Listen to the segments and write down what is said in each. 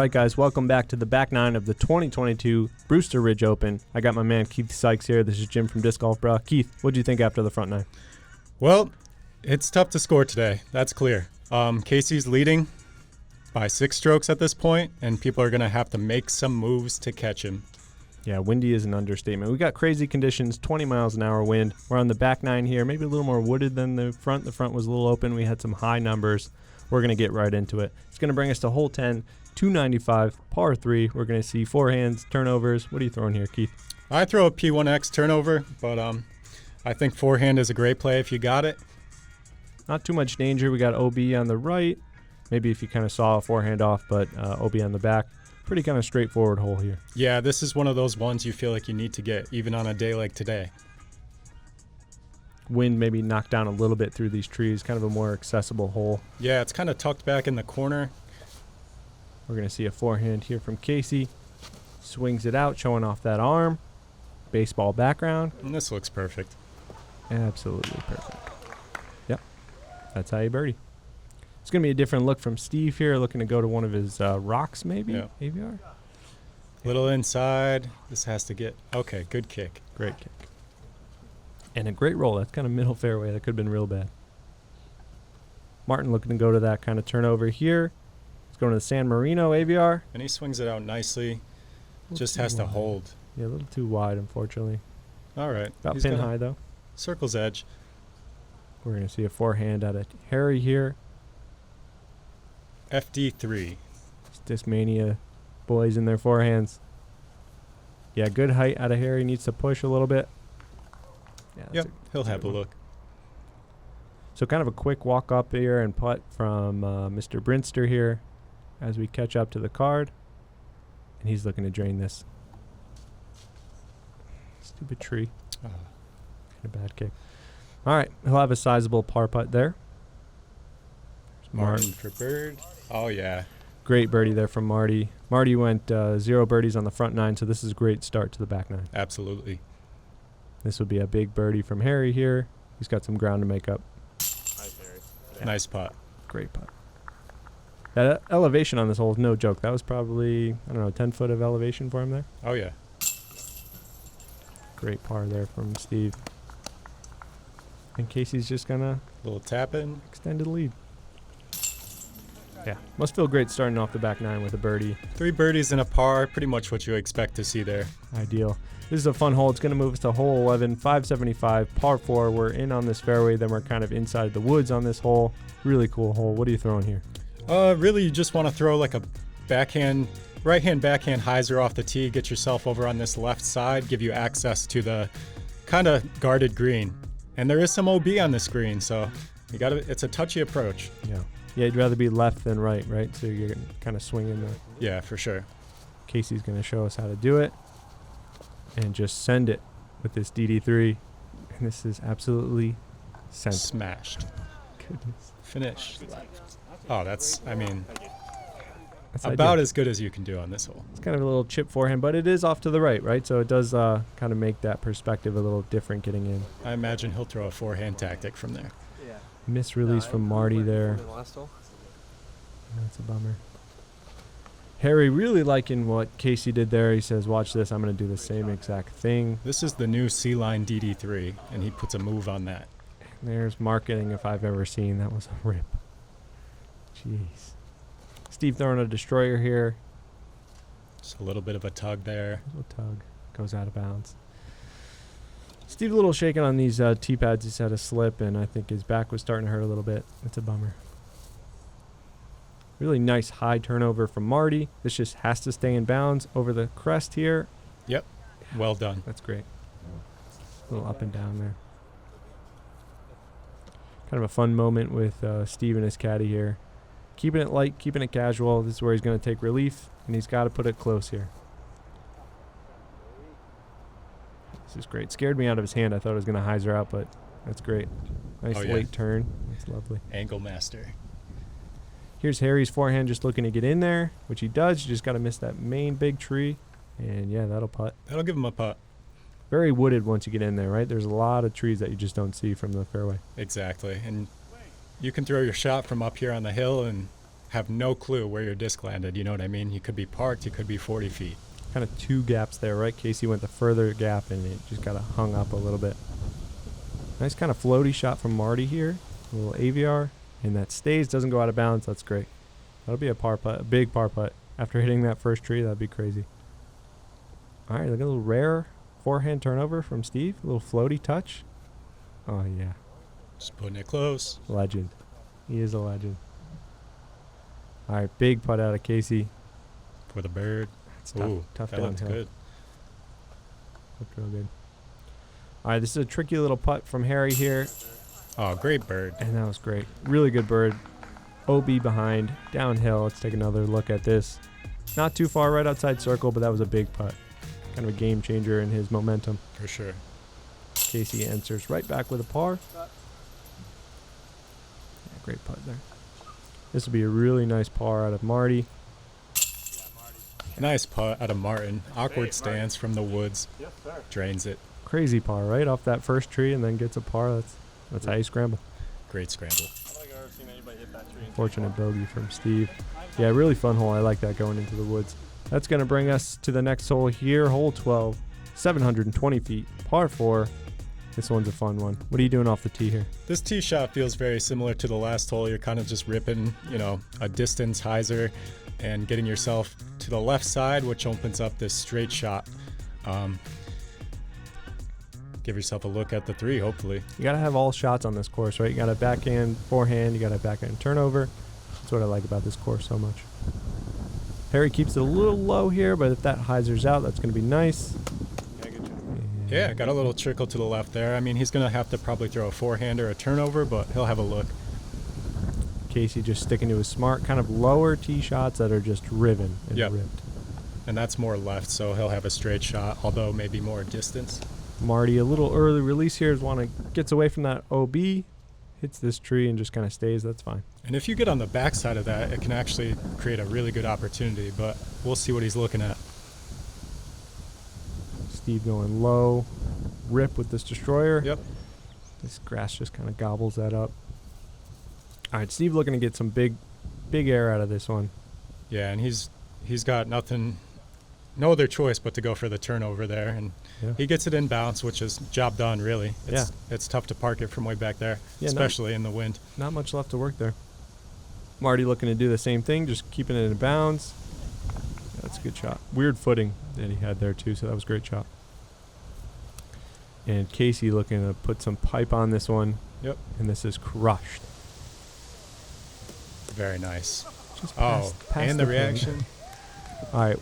right, guys, welcome back to the back nine of the 2022 Brewster Ridge Open. I got my man Keith Sykes here. This is Jim from Disc Golf Brah. Keith, what do you think after the front nine? Well, it's tough to score today. That's clear. Casey's leading by 6 strokes at this point, and people are going to have to make some moves to catch him. Yeah, windy is an understatement. We got crazy conditions, 20 miles an hour wind. We're on the back nine here, maybe a little more wooded than the front. The front was a little open. We had some high numbers. We're going to get right into it. It's going to bring us to hole 10, 295, par 3. We're going to see forehands, turnovers. What are you throwing here, Keith? I throw a P1X turnover, but I think forehand is a great play if you got it. Not too much danger. We got OB on the right. Maybe if you kind of saw a forehand off, but OB on the back. Pretty kind of straightforward hole here. Yeah, this is one of those ones you feel like you need to get, even on a day like today. Wind maybe knocked down a little bit through these trees. Kind of a more accessible hole. Yeah, it's kind of tucked back in the corner. We're going to see a forehand here from Casey. Swings it out, showing off that arm. Baseball background. And this looks perfect. Absolutely perfect. Yep, that's how you birdie. It's going to be a different look from Steve here, looking to go to one of his rocks, maybe, yeah. AVR. Little inside. This has to get, okay, good kick. Great kick. And a great roll. That's kind of middle fairway. That could have been real bad. Martin looking to go to that kind of turnover here. He's going to the San Marino AVR. And he swings it out nicely. Just has to hold. Yeah, a little too wide, unfortunately. All right. About pin high, though. Circle's edge. We're going to see a forehand out of Harry here. FD3. Discmania boys in their forehands. Yeah, good height out of Harry. Needs to push a little bit. Yeah, yep, he'll have a look. So kind of a quick walk up here and putt from Mr. Brinster here as we catch up to the card. And he's looking to drain this. Stupid tree. Kind of bad kick. All right, he'll have a sizable par putt there. Martin for bird. Oh, yeah. Great birdie there from Marty. Marty went 0 birdies on the front nine, so this is a great start to the back nine. Absolutely. This would be a big birdie from Harry here. He's got some ground to make up. Nice, Harry. Yeah. Nice putt. Great putt. That elevation on this hole is no joke. That was probably, 10 foot of elevation for him there. Oh, yeah. Great par there from Steve. And Casey's just going to... Little tap in. Extended lead. Yeah, must feel great starting off the back nine with a birdie. 3 birdies and a par, pretty much what you expect to see there. Ideal. This is a fun hole. It's going to move us to hole 11, 575, par 4. We're in on this fairway, then we're kind of inside the woods on this hole. Really cool hole. What are you throwing here? Really, you just want to throw like a right-hand backhand hyzer off the tee, get yourself over on this left side, give you access to the kind of guarded green. And there is some OB on this green, so it's a touchy approach. Yeah, you'd rather be left than right? So you're kind of swinging there. Yeah, for sure. Casey's going to show us how to do it. And just send it with this DD3. And this is absolutely sent. Smashed. Goodness. Finish. Oh, that's That's about ideal. as good as you can do on this hole. It's kind of a little chip forehand, but it is off to the right? So it does kind of make that perspective a little different getting in. I imagine he'll throw a forehand tactic from there. Miss release from Marty there. That's a bummer. Harry really liking what Casey did there. He says, watch this. I'm going to do the same exact thing. This is the new C-Line DD3, and he puts a move on that. There's marketing if I've ever seen. That was a rip. Jeez. Steve throwing a destroyer here. Just a little bit of a tug there. A little tug. Goes out of bounds. Steve a little shaken on these tee pads. He's had a slip, and I think his back was starting to hurt a little bit. It's a bummer. Really nice high turnover from Marty. This just has to stay in bounds over the crest here. Yep. Well done. That's great. A little up and down there. Kind of a fun moment with Steve and his caddy here. Keeping it light, keeping it casual. This is where he's going to take relief, and he's got to put it close here. This is great. Scared me out of his hand. I thought it was going to hyzer out, but that's great. Nice late turn. That's lovely. Angle master. Here's Harry's forehand just looking to get in there, which he does. You just got to miss that main big tree. And, yeah, that'll putt. That'll give him a putt. Very wooded once you get in there, right? There's a lot of trees that you just don't see from the fairway. Exactly. And you can throw your shot from up here on the hill, and have no clue where your disc landed. You know what I mean? You could be parked. You could be 40 feet. Kind of two gaps there, right? Casey went the further gap, and it just got hung up a little bit. Nice kind of floaty shot from Marty here. A little AVR, and that stays, doesn't go out of bounds. That's great. That'll be a par putt, a big par putt. After hitting that first tree, that'd be crazy. All right, look at a little rare forehand turnover from Steve. A little floaty touch. Oh, yeah. Just putting it close. Legend. He is a legend. All right, big putt out of Casey. For the bird. It's tough, Ooh, tough that downhill. looks good. Looked real good. All right, this is a tricky little putt from Harry here. Oh, great bird. And that was great. Really good bird. OB behind, downhill. Let's take another look at this. Not too far, right outside circle, but that was a big putt. Kind of a game changer in his momentum. For sure. Casey answers right back with a par. Yeah, great putt there. This will be a really nice par out of Marty. Nice putt out of Martin. Awkward stance from the woods. Drains it. Crazy par, right off that first tree, and then gets a par. That's how you scramble. Great scramble. I don't think I've ever seen anybody hit that tree. Fortunate bogey from Steve. Yeah, really fun hole. I like that going into the woods. That's going to bring us to the next hole here, hole 12, 720 feet, par 4. This one's a fun one. What are you doing off the tee here? This tee shot feels very similar to the last hole. You're kind of just ripping, a distance hyzer and getting yourself to the left side, which opens up this straight shot. Give yourself a look at the 3, hopefully. You got to have all shots on this course, right? You got a backhand, forehand, you got a backhand turnover. That's what I like about this course so much. Harry keeps it a little low here, but if that hyzer's out, that's going to be nice. Yeah, got a little trickle to the left there. I mean, he's going to have to probably throw a forehand or a turnover, but he'll have a look. Casey just sticking to his smart, kind of lower tee shots that are just riven and Yep. ripped. And that's more left, so he'll have a straight shot, although maybe more distance. Marty, a little early release here, gets away from that OB, hits this tree and just kind of stays. That's fine. And if you get on the backside of that, it can actually create a really good opportunity, but we'll see what he's looking at. Steve going low, rip with this destroyer. Yep. This grass just kind of gobbles that up. All right, Steve looking to get some big air out of this one. Yeah, and he's got no other choice but to go for the turnover there, and Yeah. he gets it in bounce, which is job done, really. It's tough to park it from way back there, especially in the wind. Not much left to work there. Marty looking to do the same thing, just keeping it in bounds. That's a good shot. Weird footing that he had there too, so that was a great shot. And Casey looking to put some pipe on this one. Yep. And this is crushed. Very nice. Just past and the pin. reaction. All right,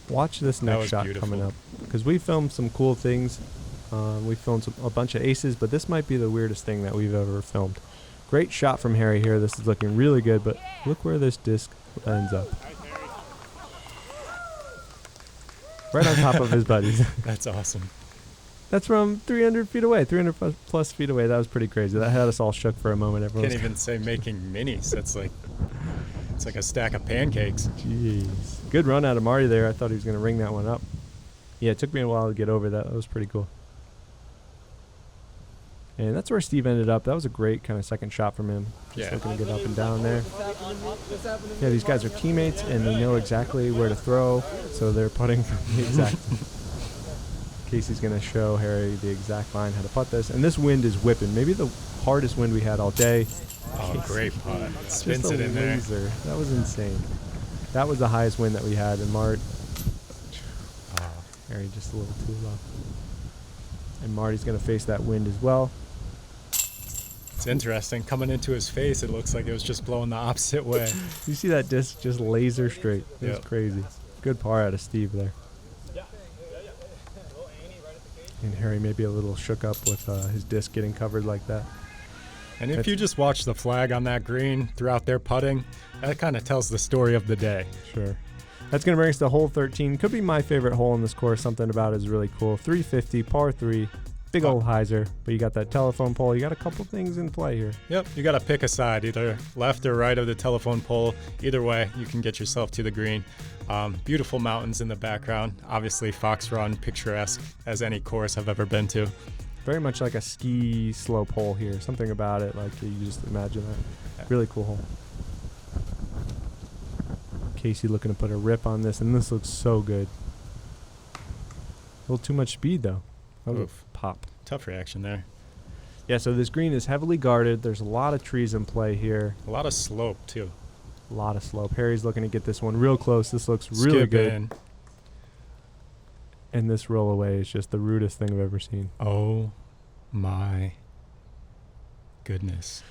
watch this That next was shot beautiful. coming up, because we filmed some cool things. We filmed a bunch of aces, but this might be the weirdest thing that we've ever filmed. Great shot from Harry here. This is looking really good, but look where this disc ends up. Right on top of his buddies. That's awesome. That's from 300 feet away, 300 plus feet away. That was pretty crazy. That had us all shook for a moment. Everyone Can't even say making minis. It's like a stack of pancakes. Jeez. Good run out of Marty there. I thought he was going to ring that one up. Yeah, it took me a while to get over that. That was pretty cool. And that's where Steve ended up. That was a great kind of second shot from him. Just looking to get up and down there. Yeah, these guys are teammates, and they know exactly where to throw, so they're putting from the exact... Casey's going to show Harry the exact line how to putt this. And this wind is whipping. Maybe the hardest wind we had all day. Oh, great putt. Spins Just it a in there. laser. That was insane. That was the highest wind that we had in Mart. Harry just a little too low. And Marty's going to face that wind as well. It's interesting. Coming into his face, it looks like it was just blowing the opposite way. You see that disc just laser straight. It was Yep. crazy. Good par out of Steve there. And Harry maybe a little shook up with his disc getting covered like that. And if you just watch the flag on that green throughout their putting, that kind of tells the story of the day. Sure. That's going to bring us to hole 13. Could be my favorite hole in this course. Something about it is really cool. 350, par 3. Big old hyzer. But you got that telephone pole. You got a couple things in play here. Yep, you got to pick a side, either left or right of the telephone pole. Either way, you can get yourself to the green. Beautiful mountains in the background. Obviously, Fox Run, picturesque as any course I've ever been to. Very much like a ski slope hole here. Something about it, like you just imagine that. Really cool hole. Casey looking to put a rip on this, and this looks so good. A little too much speed, though. That was Oof. a pop. Tough reaction there. Yeah, so this green is heavily guarded. There's a lot of trees in play here. A lot of slope, too. A lot of slope. Harry's looking to get this one real close. This looks really Skip good. in. And this roll away is just the rudest thing I've ever seen. Oh, my goodness.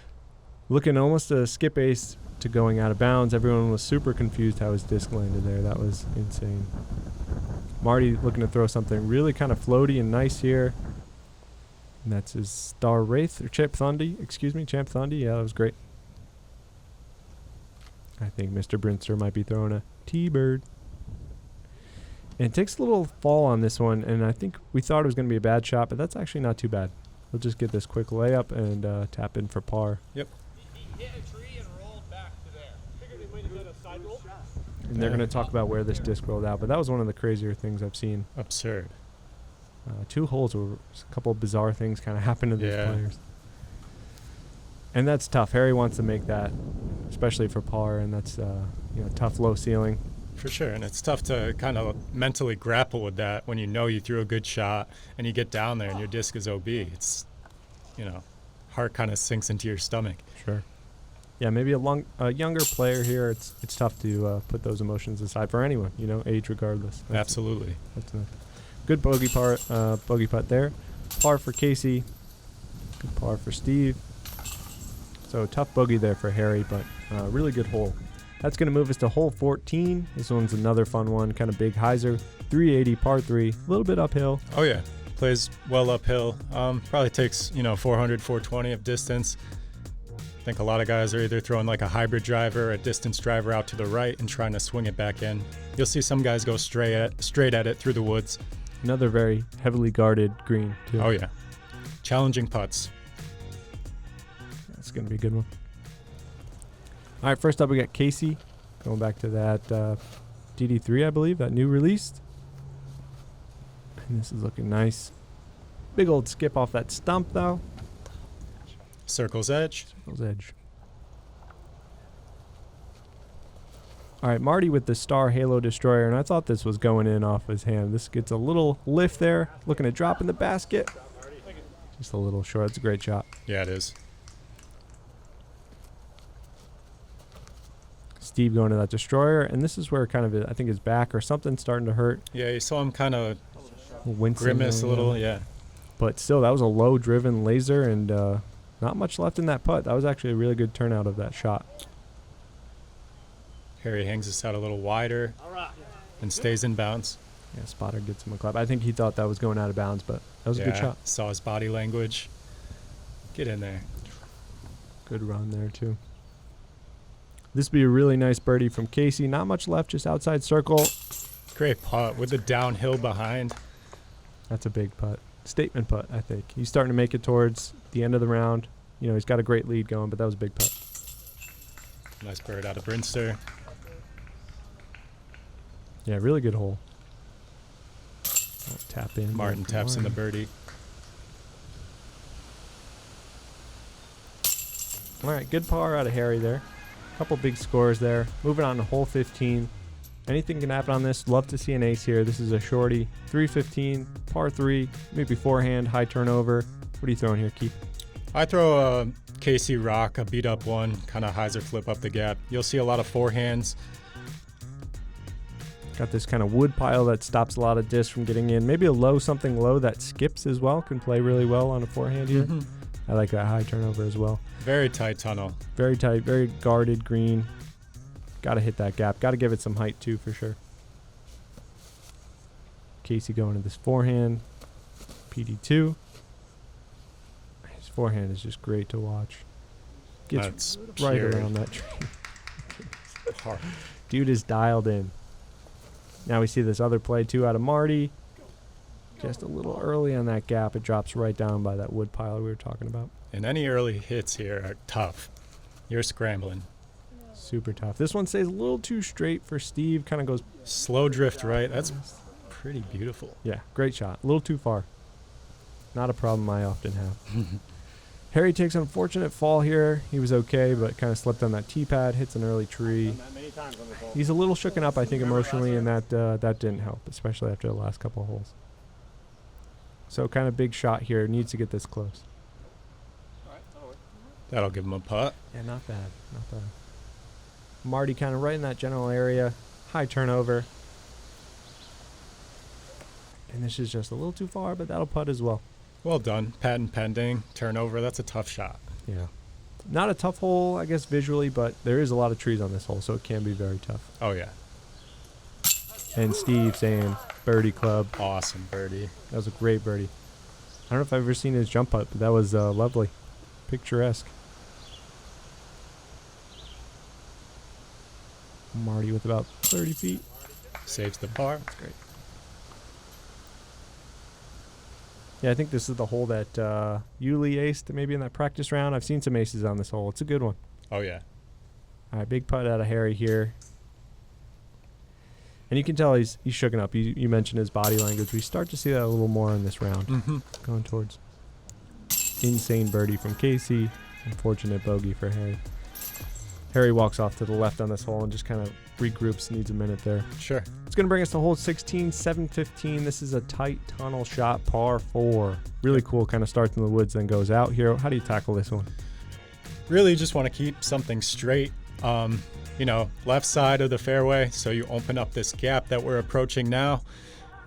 Looking almost a skip ace to going out of bounds. Everyone was super confused how his disc landed there. That was insane. Marty looking to throw something really kind of floaty and nice here. And that's his Star Wraith, or Champ Thunder. Excuse me, Champ Thunder. Yeah, that was great. I think Mr. Brinster might be throwing a T-bird. And it takes a little fall on this one, and I think we thought it was going to be a bad shot, but that's actually not too bad. We'll just get this quick layup and tap in for par. He hit a tree and rolled back to there. Figured they might have done a side roll. And they're going to talk about where this disc rolled out, but that was one of the crazier things I've seen. Absurd. 2 holes where a couple of bizarre things kind of happened to these Yeah. players. And that's tough. Harry wants to make that, especially for par, and that's tough low ceiling. For sure, and it's tough to kind of mentally grapple with that when you know you threw a good shot and you get down there and your disc is OB. It's, heart kind of sinks into your stomach. Sure. Yeah, maybe a younger player here. It's tough to put those emotions aside for anyone. Age regardless. Absolutely. That's a good bogey putt there. Par for Casey. Good par for Steve. So tough bogey there for Harry, but really good hole. That's going to move us to hole 14. This one's another fun one, kind of big hyzer. 380 par 3, a little bit uphill. Oh, yeah. Plays well uphill. Probably takes, 400, 420 of distance. I think a lot of guys are either throwing like a hybrid driver or a distance driver out to the right and trying to swing it back in. You'll see some guys go straight at it through the woods. Another very heavily guarded green, too. Oh, yeah. Challenging putts. That's going to be a good one. All right, first up we got Casey. Going back to that DD3, I believe, that new release. And this is looking nice. Big old skip off that stump, though. Circle's edge. Circle's edge. All right, Marty with the Star Halo Destroyer, and I thought this was going in off his hand. This gets a little lift there, looking to drop in the basket. Just a little short. It's a great shot. Yeah, it is. Steve going to that Destroyer, and this is where kind of I think his back or something's starting to hurt. Yeah, you saw him kind of Wincing grimace a there, little, yeah. But still, that was a low-driven laser, and not much left in that putt. That was actually a really good turnout of that shot. Harry hangs this out a little wider and stays in bounds. Yeah, spotter gets him a clap. I think he thought that was going out of bounds, but that was a good shot. Saw his body language. Get in there. Good run there, too. This would be a really nice birdie from Casey. Not much left, just outside circle. Great putt with the downhill behind. That's a big putt. Statement putt, I think. He's starting to make it towards the end of the round. He's got a great lead going, but that was a big putt. Nice bird out of Brinster. Yeah, really good hole. Tap in. Martin taps in the birdie. All right, good par out of Harry there. Couple big scores there. Moving on to hole 15. Anything can happen on this. Love to see an ace here. This is a shorty. 315, par 3, maybe forehand, high turnover. What are you throwing here, Keith? I throw a Casey rock, a beat up one, kind of hyzer flip up the gap. You'll see a lot of forehands. Got this kind of wood pile that stops a lot of discs from getting in. Maybe a low, something low that skips as well. Can play really well on a forehand here. Mm-hmm. I like that high turnover as well. Very tight tunnel. Very tight, very guarded green. Got to hit that gap. Got to give it some height too, for sure. Casey going to this forehand. PD2. His forehand is just great to watch. Gets That's right pure around that tree. heart. Dude is dialed in. Now we see this other play too out of Marty. Just a little early on that gap. It drops right down by that wood pile we were talking about. And any early hits here are tough. You're scrambling. Super tough. This one stays a little too straight for Steve. Kind of goes. Slow drift right. That's pretty beautiful. Yeah, great shot. A little too far. Not a problem I often have. Harry takes an unfortunate fall here. He was okay, but kind of slipped on that tee pad, hits an early tree. He's a little shooken up, I think, emotionally, and that didn't help, especially after the last couple of holes. So kind of big shot here. Needs to get this close. That'll give him a putt. Yeah, not bad. Not bad. Marty kind of right in that general area. High turnover. And this is just a little too far, but that'll putt as well. Well done. Patent pending. Turnover. That's a tough shot. Yeah. Not a tough hole, I guess, visually, but there is a lot of trees on this hole, so it can be very tough. Oh, yeah. And Steve saying, birdie club. Awesome birdie. That was a great birdie. I don't know if I've ever seen his jump putt, but that was lovely. Picturesque. Marty with about 30 feet. Saves the par. That's great. Yeah, I think this is the hole that Yuli aced maybe in that practice round. I've seen some aces on this hole. It's a good one. Oh, yeah. All right, big putt out of Harry here. And you can tell he's shooken up. You mentioned his body language. We start to see that a little more in this round. Mm-hmm. Going towards insane birdie from Casey. Unfortunate bogey for Harry. Harry walks off to the left on this hole and just kind of regroups, needs a minute there. Sure. It's going to bring us to hole 16, 715. This is a tight tunnel shot, par 4. Really cool, kind of starts in the woods, then goes out here. How do you tackle this one? Really just want to keep something straight, left side of the fairway. So you open up this gap that we're approaching now.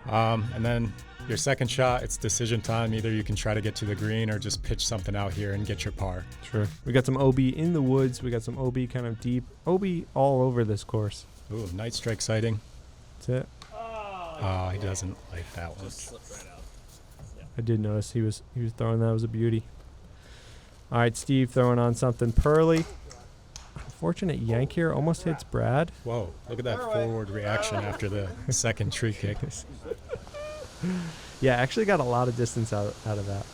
And then your second shot, it's decision time. Either you can try to get to the green or just pitch something out here and get your par. Sure. We got some OB in the woods. We got some OB kind of deep. OB all over this course. Ooh, night strike sighting. That's it. Oh, he doesn't like that one. I did notice he was throwing that. It was a beauty. All right, Steve throwing on something pearly. Unfortunate yank here. Almost hits Brad. Whoa, look at that forward reaction after the second tree kick. Yeah, actually got a lot of distance out of that.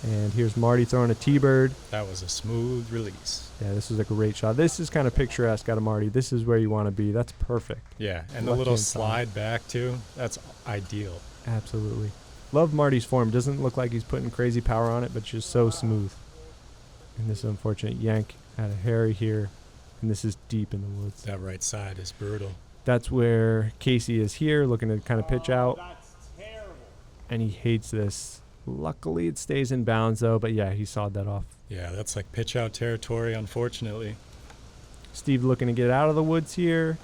And here's Marty throwing a T-bird. That was a smooth release. Yeah, this was a great shot. This is kind of picturesque out of Marty. This is where you want to be. That's perfect. Yeah, and the little slide back too. That's ideal. Absolutely. Love Marty's form. Doesn't look like he's putting crazy power on it, but just so smooth. And this unfortunate yank out of Harry here. And this is deep in the woods. That right side is brutal. That's where Casey is here, looking to kind of pitch out. That's terrible. And he hates this. Luckily, it stays in bounds, though. But, yeah, he sawed that off. Yeah, that's like pitch out territory, unfortunately. Steve looking to get out of the woods here.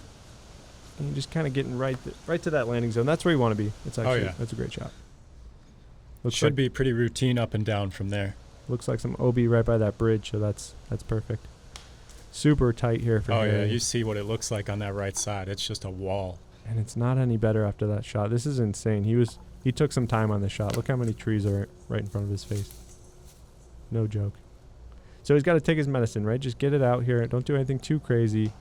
And just kind of getting right to that landing zone. That's where you want to be. It's actually, That's a great shot. Should be pretty routine up and down from there. Looks like some OB right by that bridge, so that's perfect. Super tight here for Harry. Oh, yeah, you see what it looks like on that right side. It's just a wall. And it's not any better after that shot. This is insane. He took some time on this shot. Look how many trees are right in front of his face. No joke. So he's got to take his medicine, right? Just get it out here. Don't do anything too crazy.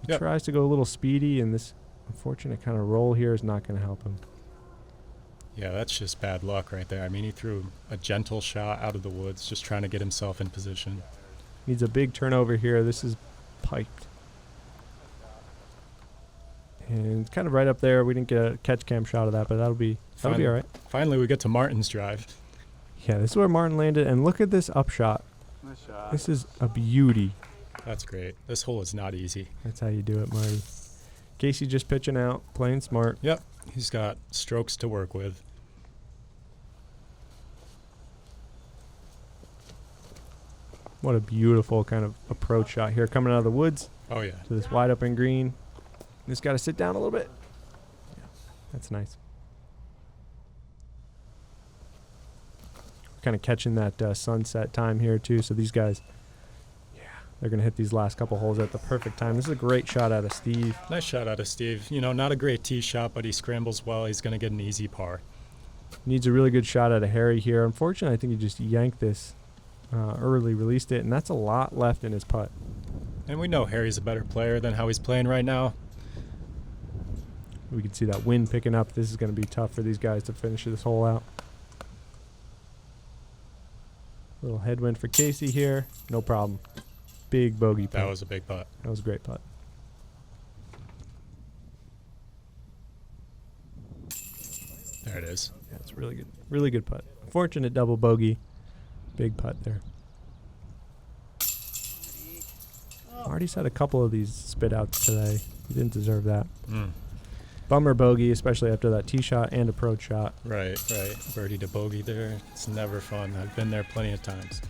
He tries to go a little speedy, and this unfortunate kind of roll here is not going to help him. Yeah, that's just bad luck right there. I mean, he threw a gentle shot out of the woods, just trying to get himself in position. Needs a big turnover here. This is piped. And kind of right up there. We didn't get a catch cam shot of that, but that'll be all right. Finally, we get to Martin's drive. Yeah, this is where Martin landed. And look at this upshot. Nice shot. This is a beauty. That's great. This hole is not easy. That's how you do it, Marty. Casey just pitching out, playing smart. Yep, he's got strokes to work with. What a beautiful kind of approach shot here coming out of the woods. Oh, yeah. To this wide open green. Just got to sit down a little bit. Yeah, that's nice. Kind of catching that sunset time here, too. So these guys, they're going to hit these last couple holes at the perfect time. This is a great shot out of Steve. Nice shot out of Steve. You know, not a great tee shot, but he scrambles well. He's going to get an easy par. Needs a really good shot out of Harry here. Unfortunately, I think he just yanked this early, released it, and that's a lot left in his putt. And we know Harry's a better player than how he's playing right now. We can see that wind picking up. This is going to be tough for these guys to finish this hole out. Little headwind for Casey here. No problem. Big bogey putt. That was a big putt. That was a great putt. There it is. Yeah, it's really good. Really good putt. Fortunate double bogey. Big putt there. Marty's had a couple of these spit outs today. He didn't deserve that. Bummer bogey, especially after that tee shot and approach shot. Right. Birdie to bogey there. It's never fun. I've been there plenty of times.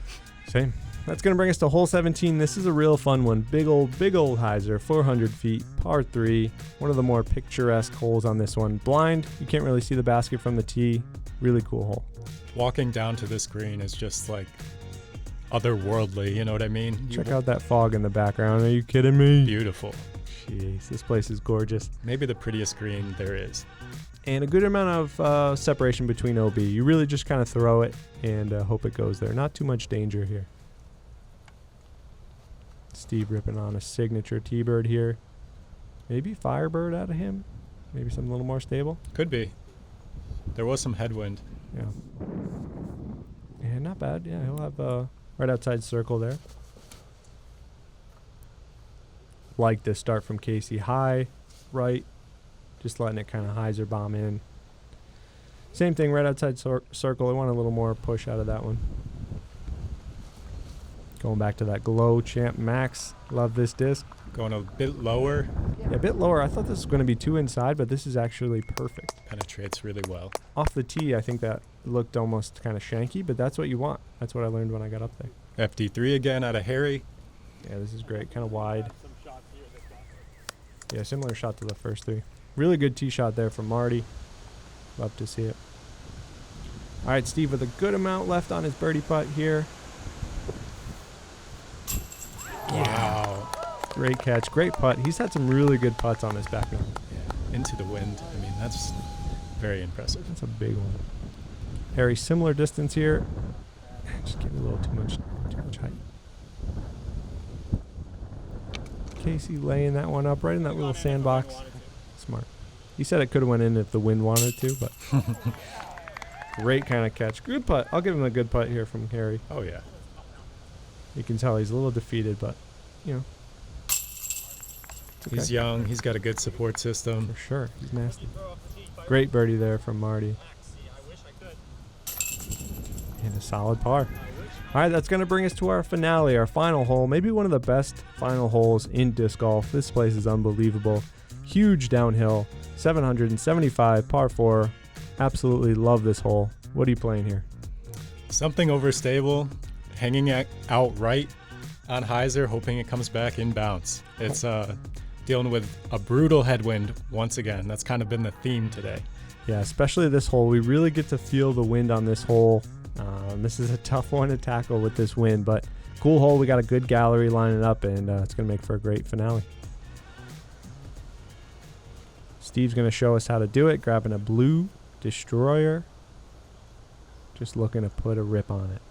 Same. That's going to bring us to hole 17. This is a real fun one. Big old hyzer, 400 feet, par 3. One of the more picturesque holes on this one. Blind, you can't really see the basket from the tee. Really cool hole. Walking down to this green is just like otherworldly, you know what I mean? Check out that fog in the background. Are you kidding me? Beautiful. Jeez, this place is gorgeous. Maybe the prettiest green there is. And a good amount of separation between OB. You really just kind of throw it and hope it goes there. Not too much danger here. Steve ripping on a signature T-bird here. Maybe Firebird out of him. Maybe something a little more stable. Could be. There was some headwind. Yeah. And not bad. Yeah, he'll have right outside circle there. Like this start from Casey. High, right. Just letting it kind of hyzer bomb in. Same thing, right outside circle. I want a little more push out of that one. Going back to that Glow Champ Max. Love this disc. Going a bit lower. Yeah, a bit lower. I thought this was going to be too inside, but this is actually perfect. Penetrates really well. Off the tee, I think that looked almost kind of shanky, but that's what you want. That's what I learned when I got up there. FD3 again out of Harry. Yeah, this is great. Kind of wide. Yeah, similar shot to the first three. Really good tee shot there from Marty. Love to see it. All right, Steve with a good amount left on his birdie putt here. Wow. Great catch. Great putt. He's had some really good putts on this back nine. Yeah. Into the wind. I mean, that's very impressive. That's a big one. Harry, similar distance here. Just getting a little too much height. Casey laying that one up right in that little sandbox. Smart. He said it could have went in if the wind wanted to, but great kind of catch. Good putt. I'll give him a good putt here from Harry. Oh, yeah. You can tell he's a little defeated, but, you know. Okay. He's young. He's got a good support system. For sure. He's nasty. Great birdie there from Marty. And a solid par. All right, that's going to bring us to our finale, our final hole. Maybe one of the best final holes in disc golf. This place is unbelievable. Huge downhill. 775, par 4. Absolutely love this hole. What are you playing here? Something overstable. Hanging out right on hyzer, hoping it comes back in bounce. It's dealing with a brutal headwind once again. That's kind of been the theme today. Yeah, especially this hole. We really get to feel the wind on this hole. This is a tough one to tackle with this wind, but cool hole. We got a good gallery lining up, and it's going to make for a great finale. Steve's going to show us how to do it, grabbing a blue Destroyer. Just looking to put a rip on it.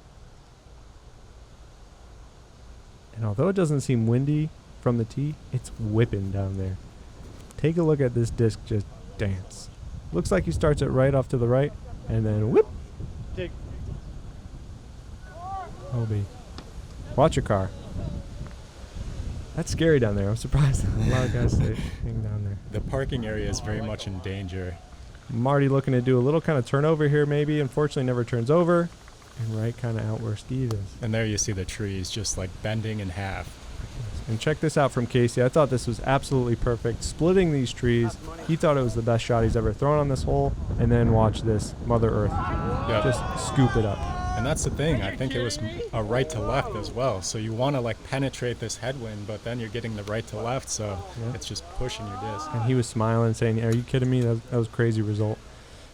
And although it doesn't seem windy from the tee, it's whipping down there. Take a look at this disc just dance. Looks like he starts it right off to the right, and then whoop. Take. OB. Watch your car. That's scary down there. I'm surprised a lot of guys stay down there. The parking area is very much in danger. Marty looking to do a little kind of turnover here maybe. Unfortunately never turns over. And right kind of out where Steve is. And there you see the trees just like bending in half. And check this out from Casey. I thought this was absolutely perfect. Splitting these trees. He thought it was the best shot he's ever thrown on this hole. And then watch this. Mother Earth. Yep. Just scoop it up. And that's the thing. I think it was a right to left as well. So you want to like penetrate this headwind, but then you're getting the right to left. So it's just pushing your disc. And he was smiling, saying, "Are you kidding me? That was a crazy result."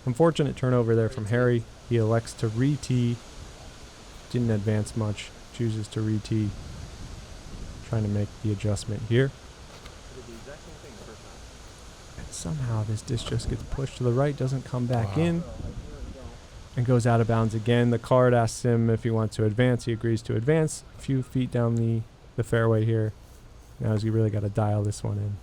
Unfortunate turnover there from Harry. He elects to re-tee. Didn't advance much. Chooses to re-tee. Trying to make the adjustment here. And somehow this disc just gets pushed to the right, doesn't come back in, and goes out of bounds again. The card asks him if he wants to advance. He agrees to advance. A few feet down the fairway here. Now he's really got to dial this one in.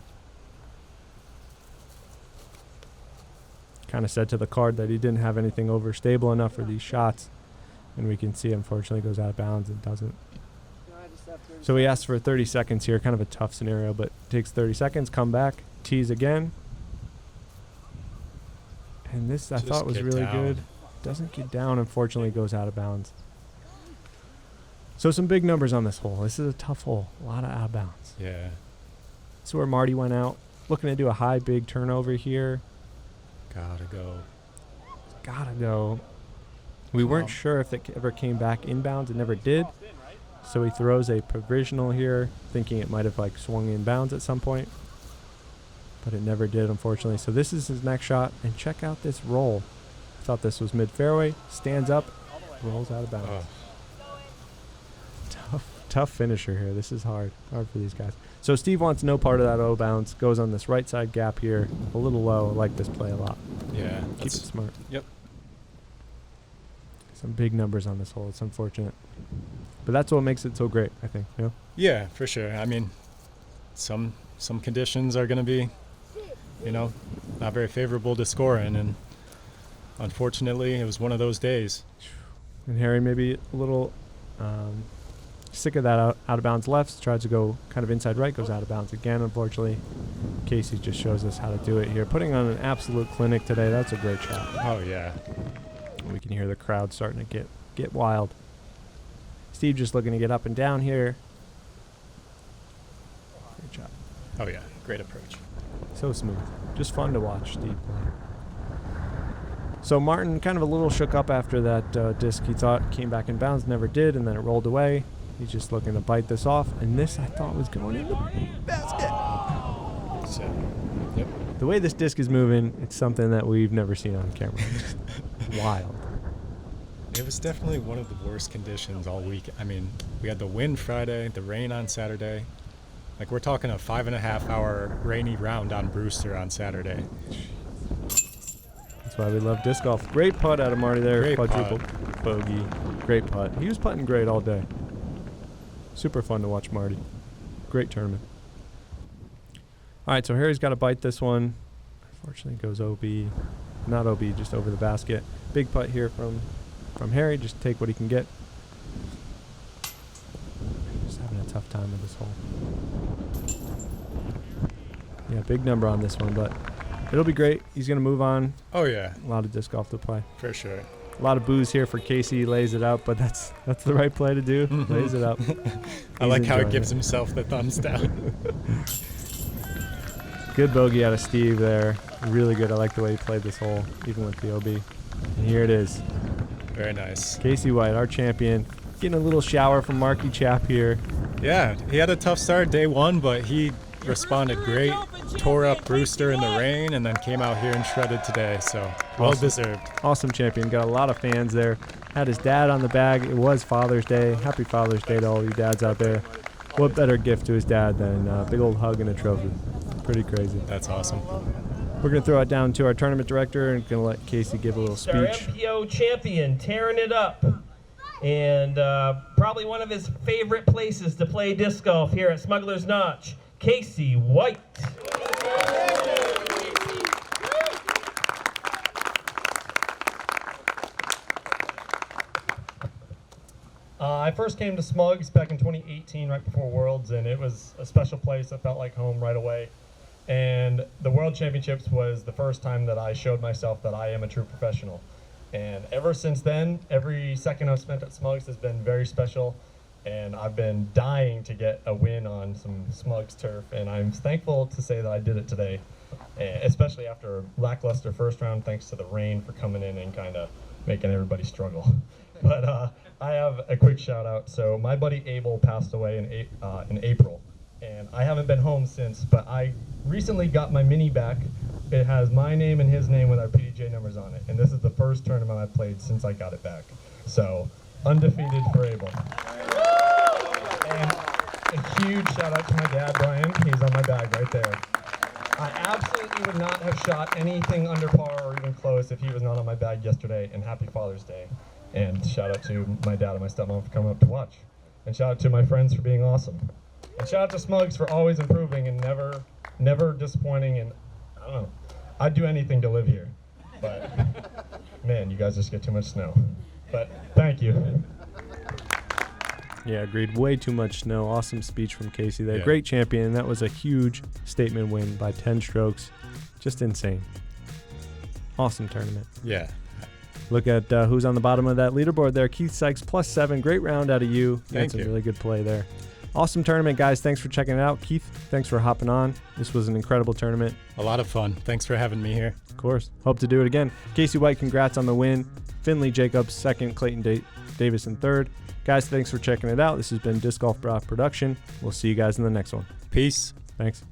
Kind of said to the card that he didn't have anything overstable enough for these shots. And we can see, unfortunately, goes out of bounds and doesn't. So he asks for 30 seconds here. Kind of a tough scenario, but takes 30 seconds, come back, tees again. And this I Just thought was get really down. good. Doesn't get down, unfortunately, goes out of bounds. So some big numbers on this hole. This is a tough hole. A lot of out of bounds. Yeah. This is where Marty went out. Looking to do a high, big turnover here. Gotta go. Gotta go. We weren't sure if it ever came back inbounds. It never did. So he throws a provisional here, thinking it might have like swung inbounds at some point. But it never did, unfortunately. So this is his next shot. And check out this roll. Thought this was mid-fairway. Stands up. Rolls out of bounds. Oh. Tough finisher here. This is hard for these guys. So Steve wants no part of that O bounce. Goes on this right side gap here, a little low. I like this play a lot. Yeah. Keep it smart. Yep. Some big numbers on this hole. It's unfortunate, but that's what makes it so great, I think. You know? Yeah, for sure. I mean, some conditions are going to be, not very favorable to score in, and unfortunately, it was one of those days. And Harry maybe a little sick of that out of bounds left. Tries to go kind of inside right, goes out of bounds again, unfortunately. Casey just shows us how to do it here. Putting on an absolute clinic today. That's a great shot. Oh, yeah. We can hear the crowd starting to get wild. Steve just looking to get up and down here. Great shot. Oh, yeah. Great approach. So smooth. Just fun to watch Steve play. So Martin kind of a little shook up after that disc he thought came back in bounds, never did, and then it rolled away. He's just looking to bite this off, and this I thought was going in the basket. So, yep. The way this disc is moving, it's something that we've never seen on camera. Just wild. It was definitely one of the worst conditions all week. I mean, we had the wind Friday, the rain on Saturday. Like, we're talking a 5.5-hour rainy round on Brewster on Saturday. That's why we love disc golf. Great putt out of Marty there. Great Quadruple bogey. Great putt. He was putting great all day. Super fun to watch Marty. Great tournament. All right, so Harry's got to bite this one. Unfortunately, it goes OB. Not OB, just over the basket. Big putt here from Harry. Just take what he can get. Just having a tough time with this hole. Yeah, big number on this one, but it'll be great. He's going to move on. Oh, yeah. A lot of disc golf to play. For sure. A lot of booze here for Casey. Lays it out, but that's the right play to do. Mm-hmm. Lays it up. I like how it gives himself the thumbs down. Good bogey out of Steve there. Really good. I like the way he played this hole, even with the OB. And here it is. Very nice. Casey White, our champion, getting a little shower from Marky Chap here. Yeah, he had a tough start day one, but he responded great. Tore up Brewster in the rain, and then came out here and shredded today. So well deserved. Awesome champion. Got a lot of fans there. Had his dad on the bag. It was Father's Day. Happy Father's Day to all you dads out there. What better gift to his dad than a big old hug and a trophy? Pretty crazy. That's awesome. We're going to throw it down to our tournament director and going to let Casey give a little speech. Our MPO champion, tearing it up. And probably one of his favorite places to play disc golf here at Smuggler's Notch, Casey White. I first came to Smugs back in 2018, right before Worlds, and it was a special place. It felt like home right away. And the World Championships was the first time that I showed myself that I am a true professional. And ever since then, every second I've spent at Smugs has been very special. And I've been dying to get a win on some Smugs turf. And I'm thankful to say that I did it today, especially after a lackluster first round, thanks to the rain for coming in and kind of making everybody struggle. But I have a quick shout out. So my buddy Abel passed away in April. And I haven't been home since, but I recently got my mini back. It has my name and his name with our PDJ numbers on it. And this is the first tournament I've played since I got it back. So, undefeated for Abel. And a huge shout out to my dad, Brian. He's on my bag right there. I absolutely would not have shot anything under par or even close if he was not on my bag yesterday. And happy Father's Day. And shout out to my dad and my stepmom for coming up to watch. And shout out to my friends for being awesome. And shout out to Smugs for always improving and never disappointing. And I don't know, I'd do anything to live here. But man, you guys just get too much snow. But thank you. Yeah, agreed. Way too much snow. Awesome speech from Casey there. Yeah. Great champion. That was a huge statement win by 10 strokes. Just insane. Awesome tournament. Yeah. Look at who's on the bottom of that leaderboard there. Keith Sykes, +7. Great round out of you. Thank That's you. a really good play there. Awesome tournament, guys. Thanks for checking it out. Keith, thanks for hopping on. This was an incredible tournament. A lot of fun. Thanks for having me here. Of course. Hope to do it again. Casey White, congrats on the win. Finley Jacobs, 2nd. Clayton Davis in 3rd. Guys, thanks for checking it out. This has been Disc Golf Brah Production. We'll see you guys in the next one. Peace. Thanks.